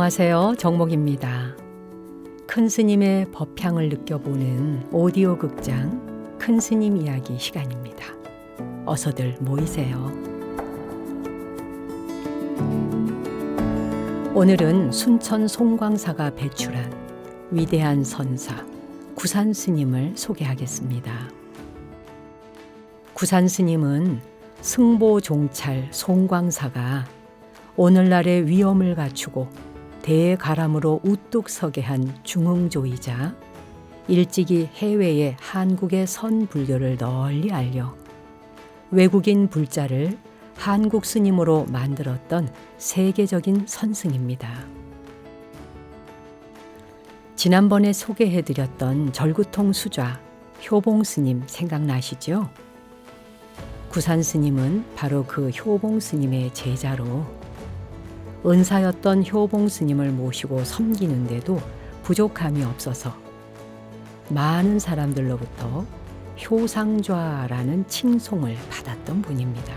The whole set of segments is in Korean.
안녕하세요. 정목입니다. 큰 스님의 법향을 느껴보는 오디오 극장 큰 스님 이야기 시간입니다. 어서들 모이세요. 오늘은 순천 송광사가 배출한 위대한 선사 구산 스님을 소개하겠습니다. 구산 스님은 승보 종찰 송광사가 오늘날의 위엄을 갖추고 대가람으로 우뚝 서게 한 중흥조이자 일찍이 해외에 한국의 선불교를 널리 알려 외국인 불자를 한국 스님으로 만들었던 세계적인 선승입니다. 지난번에 소개해드렸던 절구통 수좌 효봉 스님 생각나시죠? 구산 스님은 바로 그 효봉 스님의 제자로 은사였던 효봉 스님을 모시고 섬기는데도 부족함이 없어서 많은 사람들로부터 효상좌라는 칭송을 받았던 분입니다.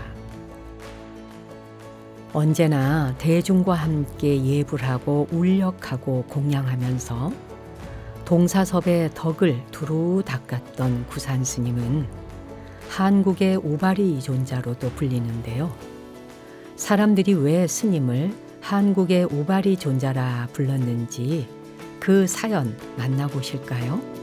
언제나 대중과 함께 예불하고 울력하고 공양하면서 동사섭의 덕을 두루 닦았던 구산 스님은 한국의 우바리 존자로도 불리는데요. 사람들이 왜 스님을 한국의 우바리 존자라 불렀는지 그 사연 만나보실까요?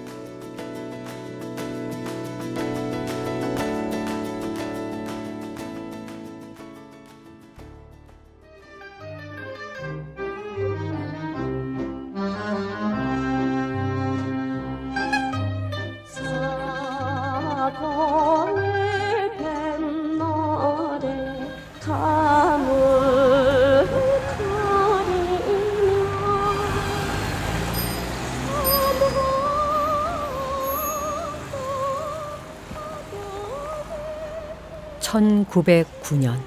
(1909년)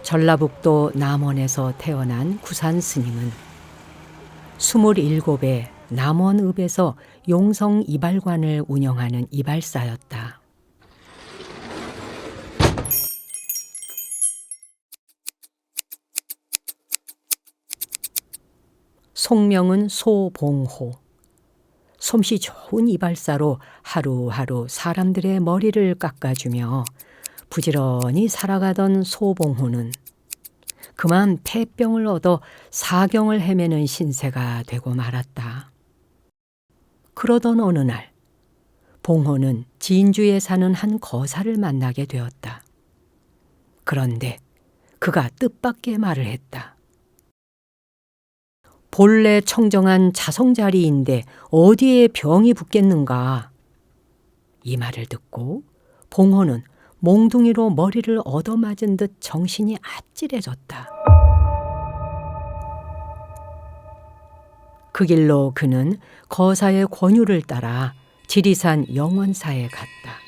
전라북도 남원에서 태어난 구산 스님은 27에 남원읍에서 용성 이발관을 운영하는 이발사였다. 속명은 소봉호. 솜씨 좋은 이발사로 하루하루 사람들의 머리를 깎아주며 부지런히 살아가던 소봉호는 그만 폐병을 얻어 사경을 헤매는 신세가 되고 말았다. 그러던 어느 날 봉호는 진주에 사는 한 거사를 만나게 되었다. 그런데 그가 뜻밖의 말을 했다. 본래 청정한 자성자리인데 어디에 병이 붙겠는가? 이 말을 듣고 봉호는 몽둥이로 머리를 얻어맞은 듯 정신이 아찔해졌다. 그 길로 그는 거사의 권유를 따라 지리산 영원사에 갔다.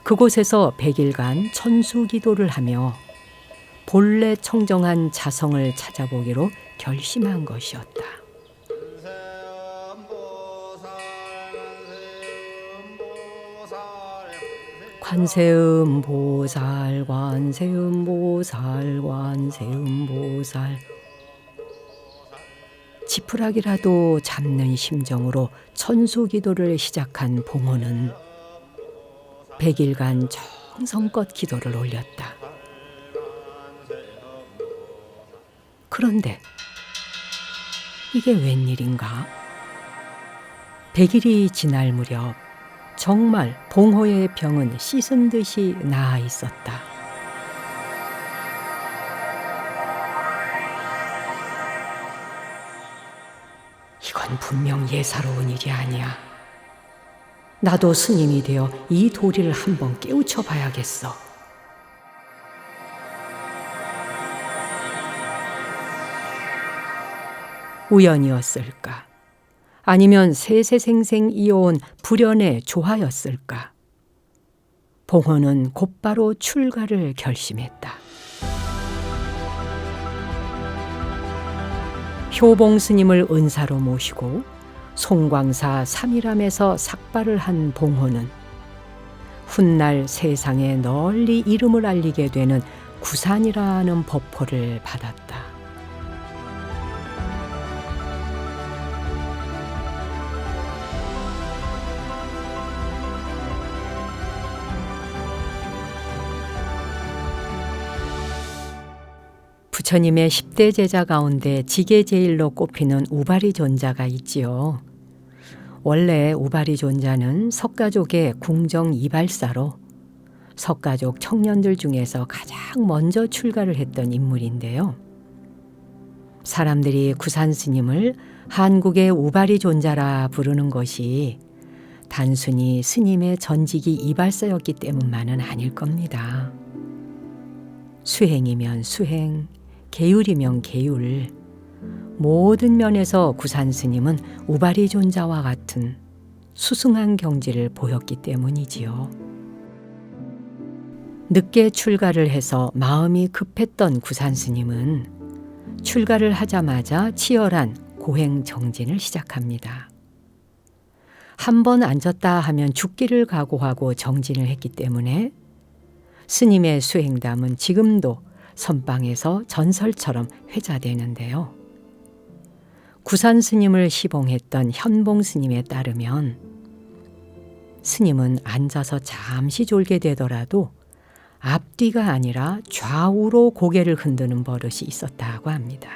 그곳에서 100일간 천수기도를 하며 본래 청정한 자성을 찾아보기로 결심한 것이었다. 관세음보살 관세음보살 관세음보살. 지푸라기라도 잡는 심정으로 천수기도를 시작한 봉호는 100일간 정성껏 기도를 올렸다. 그런데 이게 웬일인가? 100일이 지날 무렵 정말 봉호의 병은 씻은 듯이 나아 있었다. 이건 분명 예사로운 일이 아니야. 나도 스님이 되어 이 도리를 한번 깨우쳐 봐야겠어. 우연이었을까? 아니면 세세생생 이어온 불연의 조화였을까? 봉호는 곧바로 출가를 결심했다. 효봉 스님을 은사로 모시고 송광사 3일암에서 삭발을 한 봉호는 훗날 세상에 널리 이름을 알리게 되는 구산이라는 법호를 받았다. 부처님의 10대 제자 가운데 지계제일로 꼽히는 우바리존자가 있지요. 원래 우바리존자는 석가족의 궁정 이발사로 석가족 청년들 중에서 가장 먼저 출가를 했던 인물인데요. 사람들이 구산스님을 한국의 우바리존자라 부르는 것이 단순히 스님의 전직이 이발사였기 때문만은 아닐 겁니다. 수행이면 수행, 계율이면 계율, 모든 면에서 구산스님은 우바리존자와 같은 수승한 경지를 보였기 때문이지요. 늦게 출가를 해서 마음이 급했던 구산스님은 출가를 하자마자 치열한 고행 정진을 시작합니다. 한 번 앉았다 하면 죽기를 각오하고 정진을 했기 때문에 스님의 수행담은 지금도 선방에서 전설처럼 회자되는데요. 구산 스님을 시봉했던 현봉 스님에 따르면 스님은 앉아서 잠시 졸게 되더라도 앞뒤가 아니라 좌우로 고개를 흔드는 버릇이 있었다고 합니다.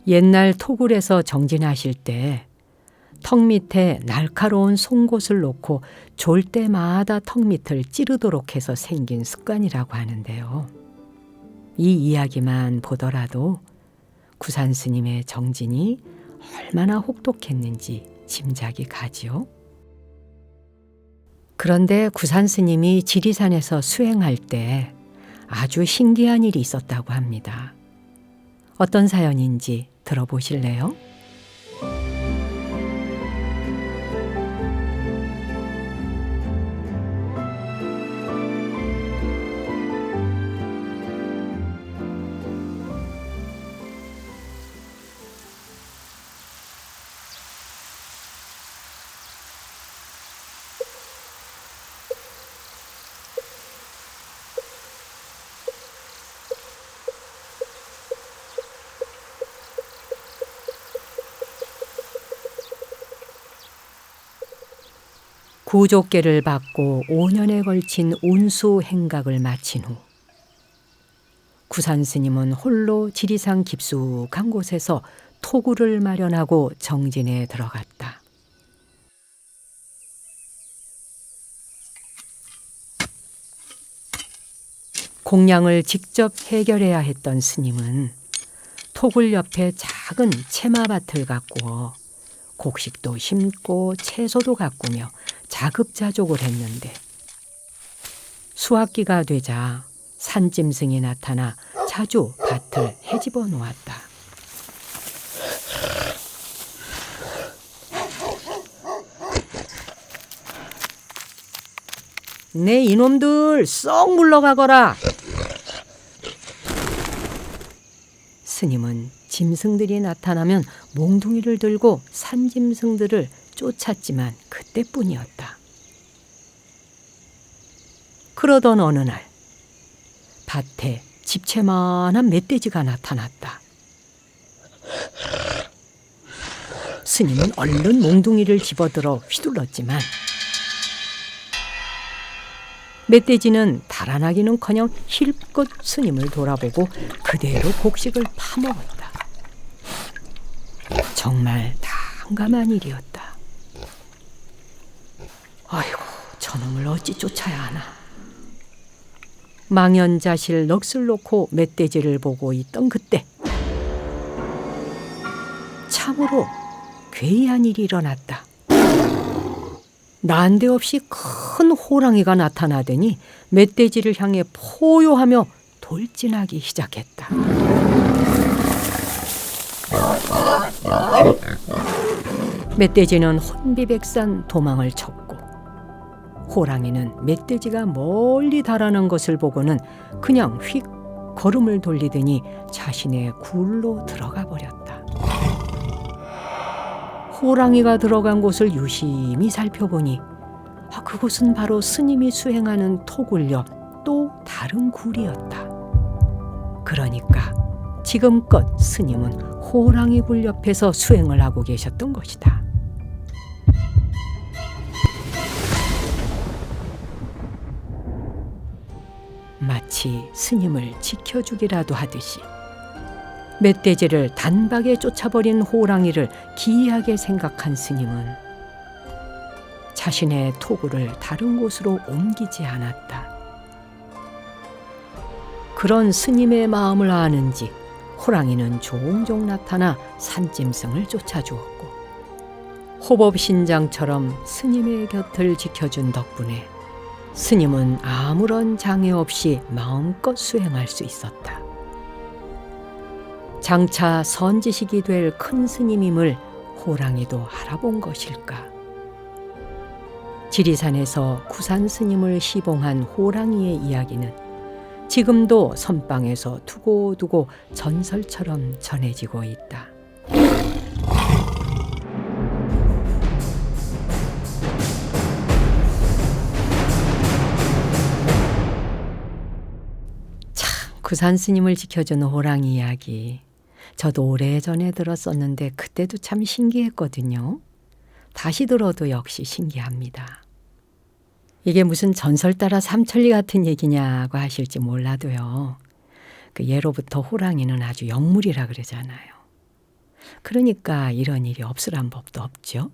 옛날 토굴에서 정진하실 때 턱 밑에 날카로운 송곳을 놓고 졸 때마다 턱 밑을 찌르도록 해서 생긴 습관이라고 하는데요. 이 이야기만 보더라도 구산 스님의 정진이 얼마나 혹독했는지 짐작이 가지요. 그런데 구산 스님이 지리산에서 수행할 때 아주 신기한 일이 있었다고 합니다. 어떤 사연인지 들어보실래요? 구족계를 받고 5년에 걸친 운수 행각을 마친 후 구산 스님은 홀로 지리산 깊숙한 곳에서 토구를 마련하고 정진에 들어갔다. 공양을 직접 해결해야 했던 스님은 토굴 옆에 작은 채마밭을 가꾸어 곡식도 심고 채소도 가꾸며 자급자족을 했는데 수확기가 되자 산짐승이 나타나 자주 밭을 헤집어 놓았다. 네 이놈들 썩 물러가거라. 스님은 짐승들이 나타나면 몽둥이를 들고 산짐승들을 쫓았지만 그때뿐이었다. 그러던 어느 날 밭에 집채만한 멧돼지가 나타났다. 스님은 얼른 몽둥이를 집어들어 휘둘렀지만 멧돼지는 달아나기는커녕 힐끗 스님을 돌아보고 그대로 곡식을 파먹었다. 정말 난감한 일이었다. 아이고, 저놈을 어찌 쫓아야 하나. 망연자실 넋을 놓고 멧돼지를 보고 있던 그때 참으로 괴이한 일이 일어났다. 난데없이 큰 호랑이가 나타나더니 멧돼지를 향해 포효하며 돌진하기 시작했다. 멧돼지는 혼비백산 도망을 쳤고 호랑이는 멧돼지가 멀리 달아난 것을 보고는 그냥 휙 걸음을 돌리더니 자신의 굴로 들어가 버렸다. 호랑이가 들어간 곳을 유심히 살펴보니 그곳은 바로 스님이 수행하는 토굴 옆 또 다른 굴이었다. 그러니까 지금껏 스님은 호랑이 굴 옆에서 수행을 하고 계셨던 것이다. 마치 스님을 지켜주기라도 하듯이 멧돼지를 단박에 쫓아버린 호랑이를 기이하게 생각한 스님은 자신의 토구를 다른 곳으로 옮기지 않았다. 그런 스님의 마음을 아는지 호랑이는 종종 나타나 산짐승을 쫓아주었고 호법신장처럼 스님의 곁을 지켜준 덕분에 스님은 아무런 장애 없이 마음껏 수행할 수 있었다. 장차 선지식이 될 큰 스님임을 호랑이도 알아본 것일까? 지리산에서 구산 스님을 시봉한 호랑이의 이야기는 지금도 선방에서 두고두고 전설처럼 전해지고 있다. 참, 구산 스님을 지켜준 호랑이 이야기. 저도 오래전에 들었었는데 그때도 참 신기했거든요. 다시 들어도 역시 신기합니다. 이게 무슨 전설 따라 삼천리 같은 얘기냐고 하실지 몰라도요. 그 예로부터 호랑이는 아주 영물이라 그러잖아요. 그러니까 이런 일이 없으란 법도 없죠.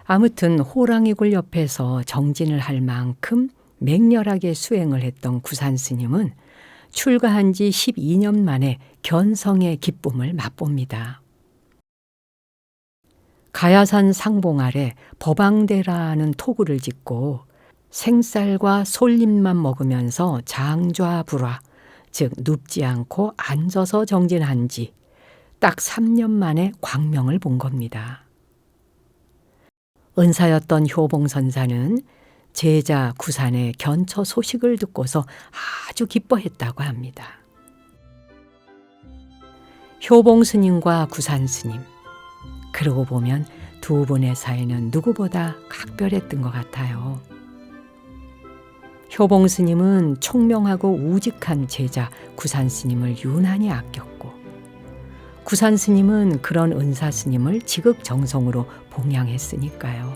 아무튼 호랑이굴 옆에서 정진을 할 만큼 맹렬하게 수행을 했던 구산 스님은 출가한 지 12년 만에 견성의 기쁨을 맛봅니다. 가야산 상봉 아래 법왕대라는 토구를 짓고 생쌀과 솔잎만 먹으면서 장좌불화, 즉 눕지 않고 앉아서 정진한 지 딱 3년 만에 광명을 본 겁니다. 은사였던 효봉선사는 제자 구산의 견처 소식을 듣고서 아주 기뻐했다고 합니다. 효봉 스님과 구산 스님, 그러고 보면 두 분의 사이는 누구보다 각별했던 것 같아요. 효봉 스님은 총명하고 우직한 제자 구산 스님을 유난히 아꼈고, 구산 스님은 그런 은사 스님을 지극정성으로 봉양했으니까요.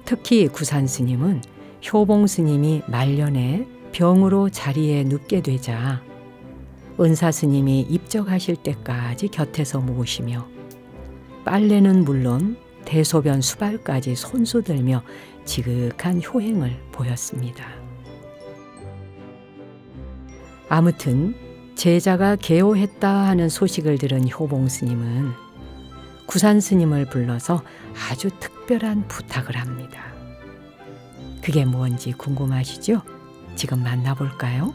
특히 구산 스님은 효봉 스님이 말년에 병으로 자리에 눕게 되자 은사 스님이 입적하실 때까지 곁에서 모시며 빨래는 물론 대소변 수발까지 손수들며 지극한 효행을 보였습니다. 아무튼 제자가 개호했다 하는 소식을 들은 효봉 스님은 구산 스님을 불러서 아주 특별한 부탁을 합니다. 그게 뭔지 궁금하시죠? 지금 만나볼까요?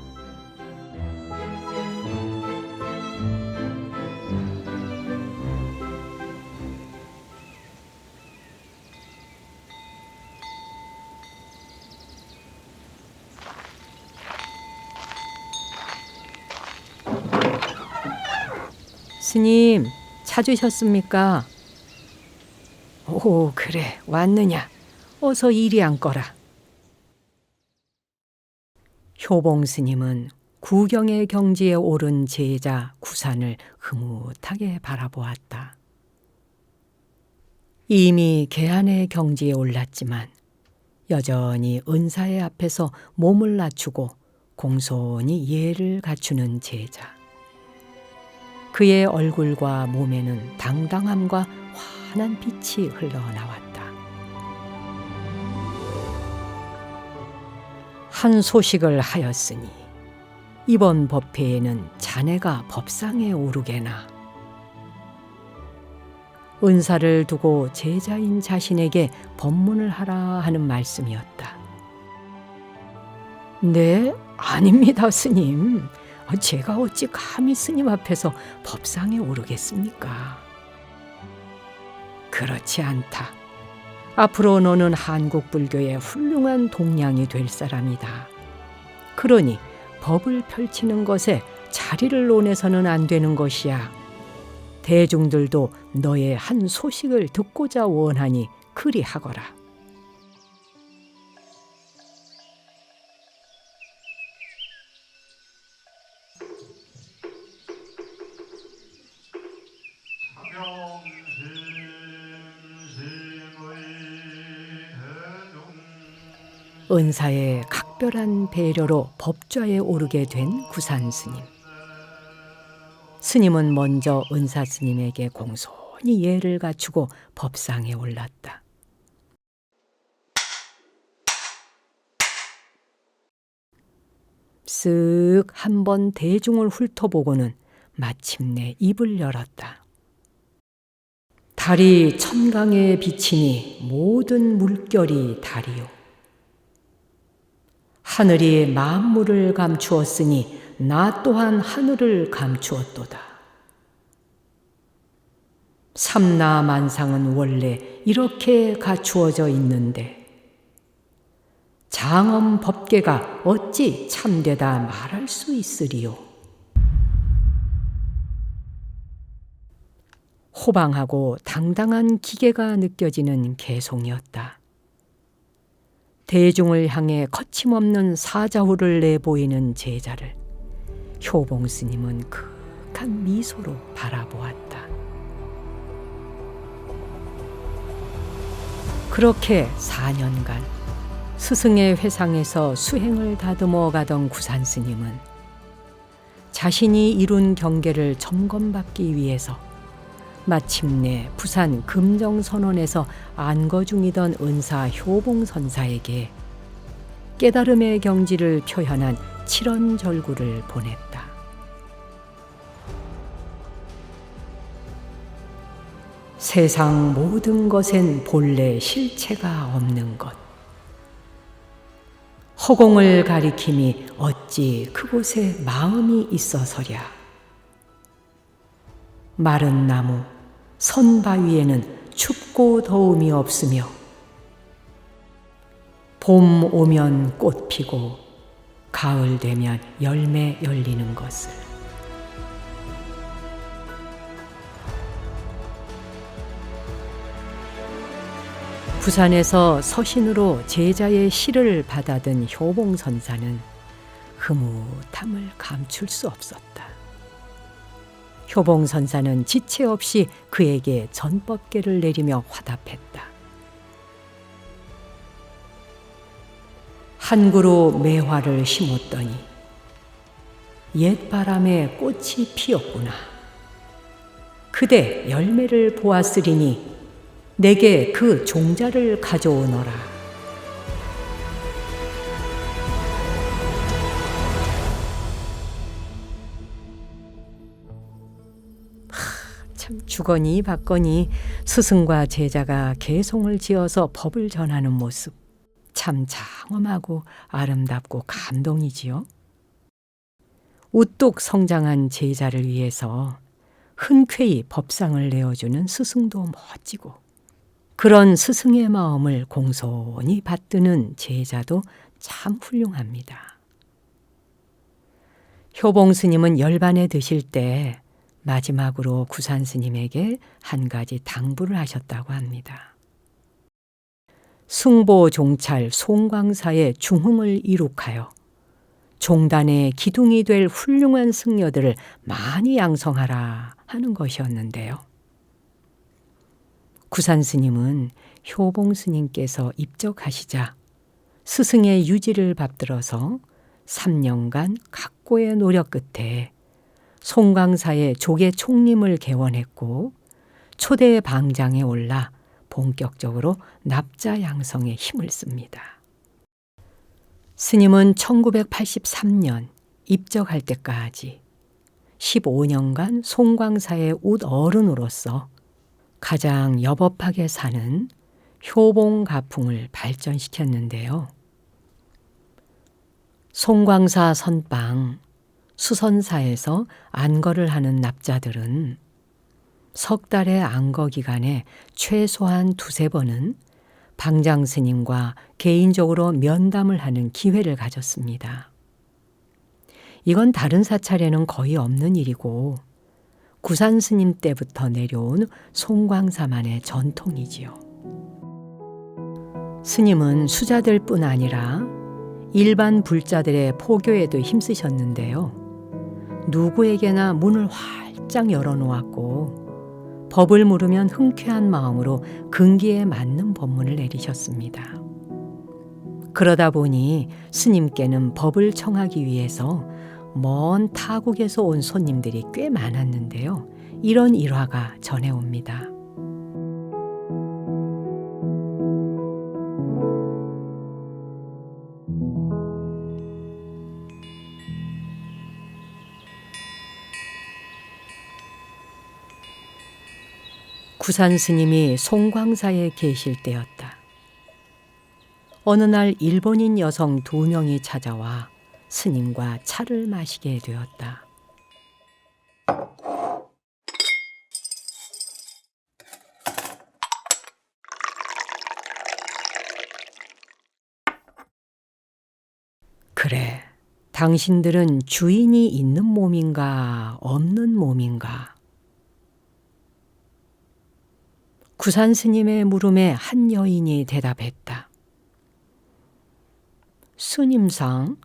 스님, 찾으셨습니까? 오, 그래, 왔느냐. 어서 이리 앉거라. 효봉 스님은 구경의 경지에 오른 제자 구산을 흐뭇하게 바라보았다. 이미 개안의 경지에 올랐지만 여전히 은사의 앞에서 몸을 낮추고 공손히 예를 갖추는 제자. 그의 얼굴과 몸에는 당당함과 환한 빛이 흘러나왔다. 한 소식을 하였으니 이번 법회에는 자네가 법상에 오르게나. 은사를 두고 제자인 자신에게 법문을 하라 하는 말씀이었다. 네, 아닙니다, 스님. 제가 어찌 감히 스님 앞에서 법상에 오르겠습니까? 그렇지 않다. 앞으로 너는 한국 불교의 훌륭한 동량이 될 사람이다. 그러니 법을 펼치는 것에 자리를 논해서는 안 되는 것이야. 대중들도 너의 한 소식을 듣고자 원하니 그리하거라. 은사의 각별한 배려로 법좌에 오르게 된 구산 스님. 스님은 먼저 은사 스님에게 공손히 예를 갖추고 법상에 올랐다. 쓱 한번 대중을 훑어보고는 마침내 입을 열었다. 달이 천강에 비치니 모든 물결이 달이요. 하늘이 만물을 감추었으니 나 또한 하늘을 감추었도다. 삼라만상은 원래 이렇게 갖추어져 있는데 장엄 법계가 어찌 참되다 말할 수 있으리요. 호방하고 당당한 기계가 느껴지는 개송이었다. 대중을 향해 거침없는 사자후를 내보이는 제자를 효봉 스님은 극한 미소로 바라보았다. 그렇게 4년간 스승의 회상에서 수행을 다듬어 가던 구산 스님은 자신이 이룬 경계를 점검받기 위해서 마침내 부산 금정선원에서 안거 중이던 은사 효봉선사에게 깨달음의 경지를 표현한 칠언절구를 보냈다. 세상 모든 것엔 본래 실체가 없는 것. 허공을 가리킴이 어찌 그곳에 마음이 있어서랴. 마른 나무, 선바위에는 춥고 더움이 없으며 봄 오면 꽃 피고 가을 되면 열매 열리는 것을. 부산에서 서신으로 제자의 시를 받아든 효봉선사는 흐뭇함을 감출 수 없었다. 효봉선사는 지체 없이 그에게 전법계를 내리며 화답했다. 한 그루 매화를 심었더니 옛바람에 꽃이 피었구나. 그대 열매를 보았으리니 내게 그 종자를 가져오너라. 참 주거니 받거니 스승과 제자가 개송을 지어서 법을 전하는 모습, 참 장엄하고 아름답고 감동이지요. 우뚝 성장한 제자를 위해서 흔쾌히 법상을 내어주는 스승도 멋지고, 그런 스승의 마음을 공손히 받드는 제자도 참 훌륭합니다. 효봉 스님은 열반에 드실 때 마지막으로 구산 스님에게 한 가지 당부를 하셨다고 합니다. 숭보 종찰 송광사의 중흥을 이룩하여 종단의 기둥이 될 훌륭한 승려들을 많이 양성하라 하는 것이었는데요. 구산 스님은 효봉 스님께서 입적하시자 스승의 유지를 받들어서 3년간 각고의 노력 끝에 송광사의 조계 총림을 개원했고 초대 방장에 올라 본격적으로 납자 양성에 힘을 씁니다. 스님은 1983년 입적할 때까지 15년간 송광사의 웃어른으로서 가장 여법하게 사는 효봉가풍을 발전시켰는데요. 송광사 선방, 수선사에서 안거를 하는 납자들은 석 달의 안거 기간에 최소한 2-3번은 방장 스님과 개인적으로 면담을 하는 기회를 가졌습니다. 이건 다른 사찰에는 거의 없는 일이고 구산 스님 때부터 내려온 송광사만의 전통이지요. 스님은 수자들 뿐 아니라 일반 불자들의 포교에도 힘쓰셨는데요. 누구에게나 문을 활짝 열어놓았고 법을 물으면 흔쾌한 마음으로 근기에 맞는 법문을 내리셨습니다. 그러다 보니 스님께는 법을 청하기 위해서 먼 타국에서 온 손님들이 꽤 많았는데요. 이런 일화가 전해옵니다. 구산 스님이 송광사에 계실 때였다. 어느 날 일본인 여성 2명이 찾아와 스님과 차를 마시게 되었다. 그래, 당신들은 주인이 있는 몸인가 없는 몸인가? 구산 스님의 물음에 한 여인이 대답했다. 스님상,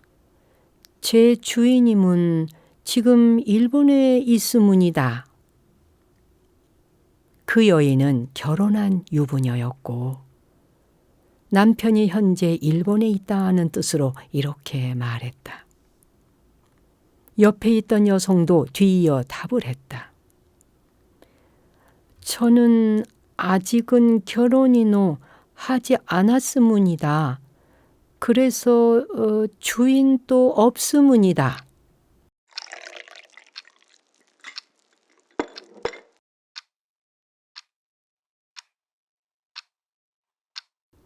제 주인님은 지금 일본에 있으문이다. 그 여인은 결혼한 유부녀였고 남편이 현재 일본에 있다는 뜻으로 이렇게 말했다. 옆에 있던 여성도 뒤이어 답을 했다. 저는 아직은 결혼이노 하지 않았으문이다. 그래서 주인도 없으문이다.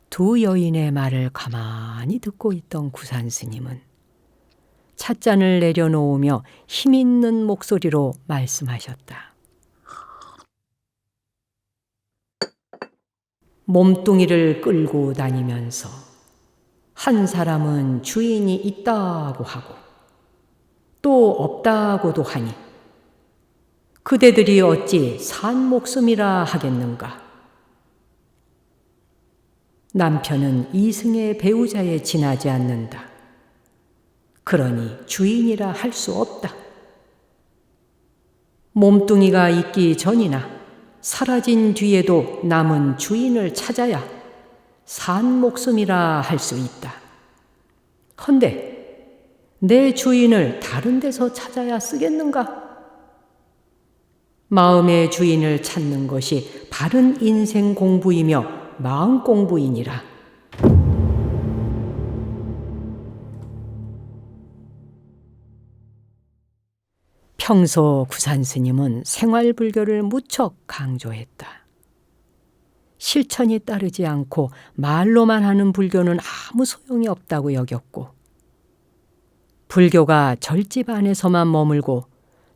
두 여인의 말을 가만히 듣고 있던 구산 스님은 찻잔을 내려놓으며 힘있는 목소리로 말씀하셨다. 몸뚱이를 끌고 다니면서 한 사람은 주인이 있다고 하고 또 없다고도 하니 그대들이 어찌 산 목숨이라 하겠는가? 남편은 이승의 배우자에 지나지 않는다. 그러니 주인이라 할 수 없다. 몸뚱이가 있기 전이나 사라진 뒤에도 남은 주인을 찾아야 산 목숨이라 할 수 있다. 헌데 내 주인을 다른 데서 찾아야 쓰겠는가? 마음의 주인을 찾는 것이 바른 인생 공부이며 마음 공부이니라. 평소 구산 스님은 생활불교를 무척 강조했다. 실천이 따르지 않고 말로만 하는 불교는 아무 소용이 없다고 여겼고 불교가 절집 안에서만 머물고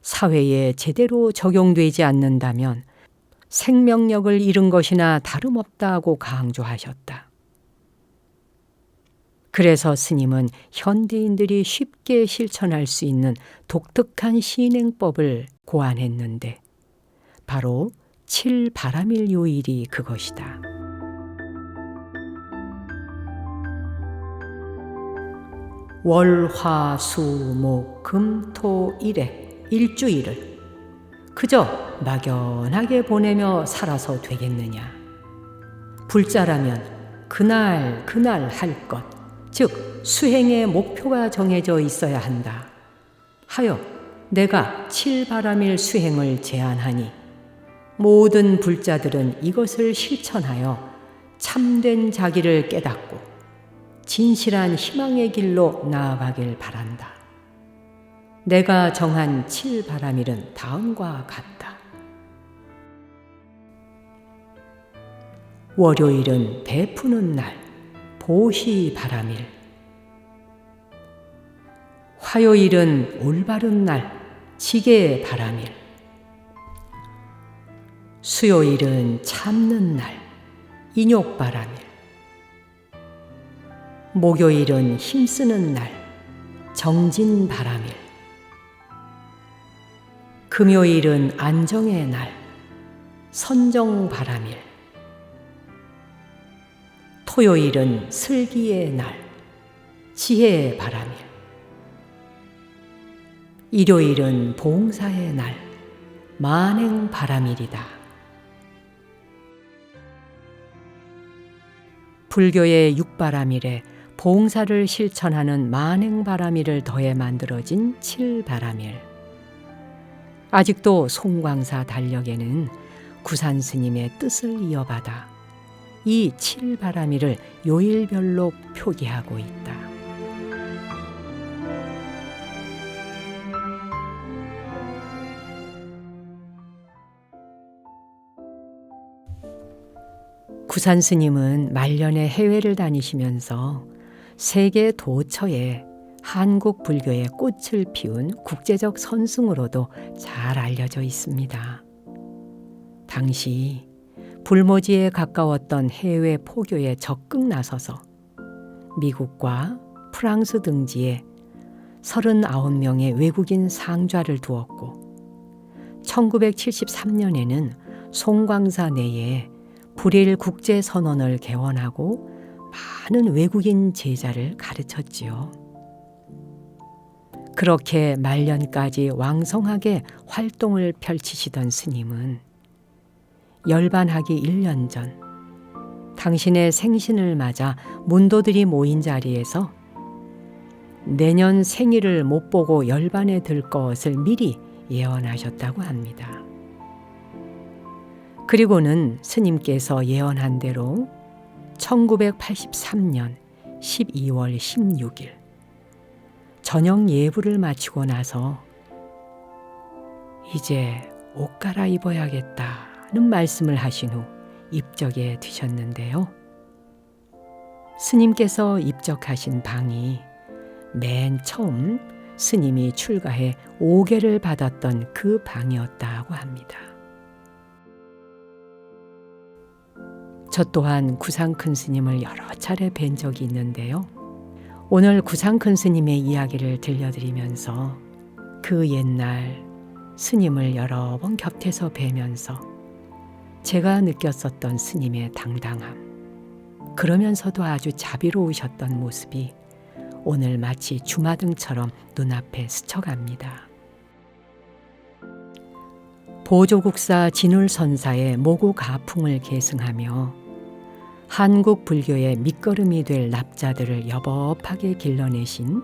사회에 제대로 적용되지 않는다면 생명력을 잃은 것이나 다름없다고 강조하셨다. 그래서 스님은 현대인들이 쉽게 실천할 수 있는 독특한 신행법을 고안했는데 바로 7바람일 요일이 그것이다. 월, 화, 수, 목, 금, 토, 일에 일주일을 그저 막연하게 보내며 살아서 되겠느냐. 불자라면 그날 할 것, 즉 수행의 목표가 정해져 있어야 한다. 하여 내가 7바람일 수행을 제안하니 모든 불자들은 이것을 실천하여 참된 자기를 깨닫고 진실한 희망의 길로 나아가길 바란다. 내가 정한 7바람일은 다음과 같다. 월요일은 베푸는 날, 보시바람일. 화요일은 올바른 날, 지게바람일. 수요일은 참는 날, 인욕바람일. 목요일은 힘쓰는 날, 정진바람일. 금요일은 안정의 날, 선정바람일. 토요일은 슬기의 날, 지혜바람일. 일요일은 봉사의 날, 만행바람일이다. 불교의 6바람일에 봉사를 실천하는 만행바라미를 더해 만들어진 칠바라밀. 아직도 송광사 달력에는 구산 스님의 뜻을 이어받아 이 칠바라밀을 요일별로 표기하고 있다. 구산 스님은 말년에 해외를 다니시면서 세계 도처에 한국 불교의 꽃을 피운 국제적 선승으로도 잘 알려져 있습니다. 당시 불모지에 가까웠던 해외 포교에 적극 나서서 미국과 프랑스 등지에 39명의 외국인 상좌를 두었고 1973년에는 송광사 내에 불일 국제선언을 개원하고 많은 외국인 제자를 가르쳤지요. 그렇게 말년까지 왕성하게 활동을 펼치시던 스님은 열반하기 1년 전 당신의 생신을 맞아 문도들이 모인 자리에서 내년 생일을 못 보고 열반에 들 것을 미리 예언하셨다고 합니다. 그리고는 스님께서 예언한 대로 1983년 12월 16일 저녁 예불을 마치고 나서 이제 옷 갈아입어야겠다는 말씀을 하신 후 입적에 드셨는데요. 스님께서 입적하신 방이 맨 처음 스님이 출가해 5계를 받았던 그 방이었다고 합니다. 저 또한 구상큰 스님을 여러 차례 뵌 적이 있는데요. 오늘 구상큰 스님의 이야기를 들려드리면서 그 옛날 스님을 여러 번 곁에서 뵈면서 제가 느꼈었던 스님의 당당함, 그러면서도 아주 자비로우셨던 모습이 오늘 마치 주마등처럼 눈앞에 스쳐갑니다. 보조국사 진울선사의 모국가풍을 계승하며 한국 불교의 밑거름이 될 납자들을 여법하게 길러내신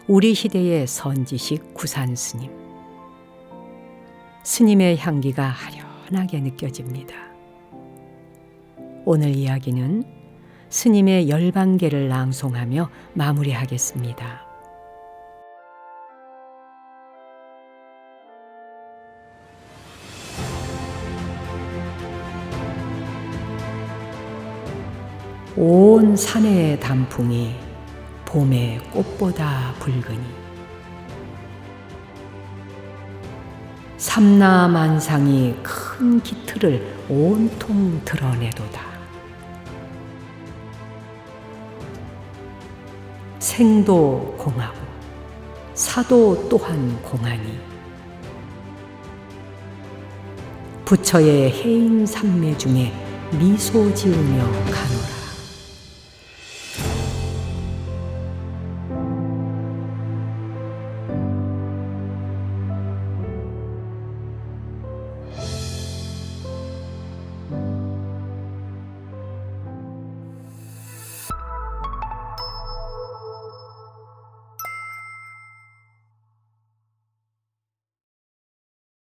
우리 시대의 선지식 구산 스님. 스님의 향기가 아련하게 느껴집니다. 오늘 이야기는 스님의 열반계를 낭송하며 마무리하겠습니다. 온 산의 단풍이 봄의 꽃보다 붉으니 삼라만상이 큰 기틀을 온통 드러내도다. 생도 공하고 사도 또한 공하니 부처의 해인 삼매 중에 미소 지으며 가노라.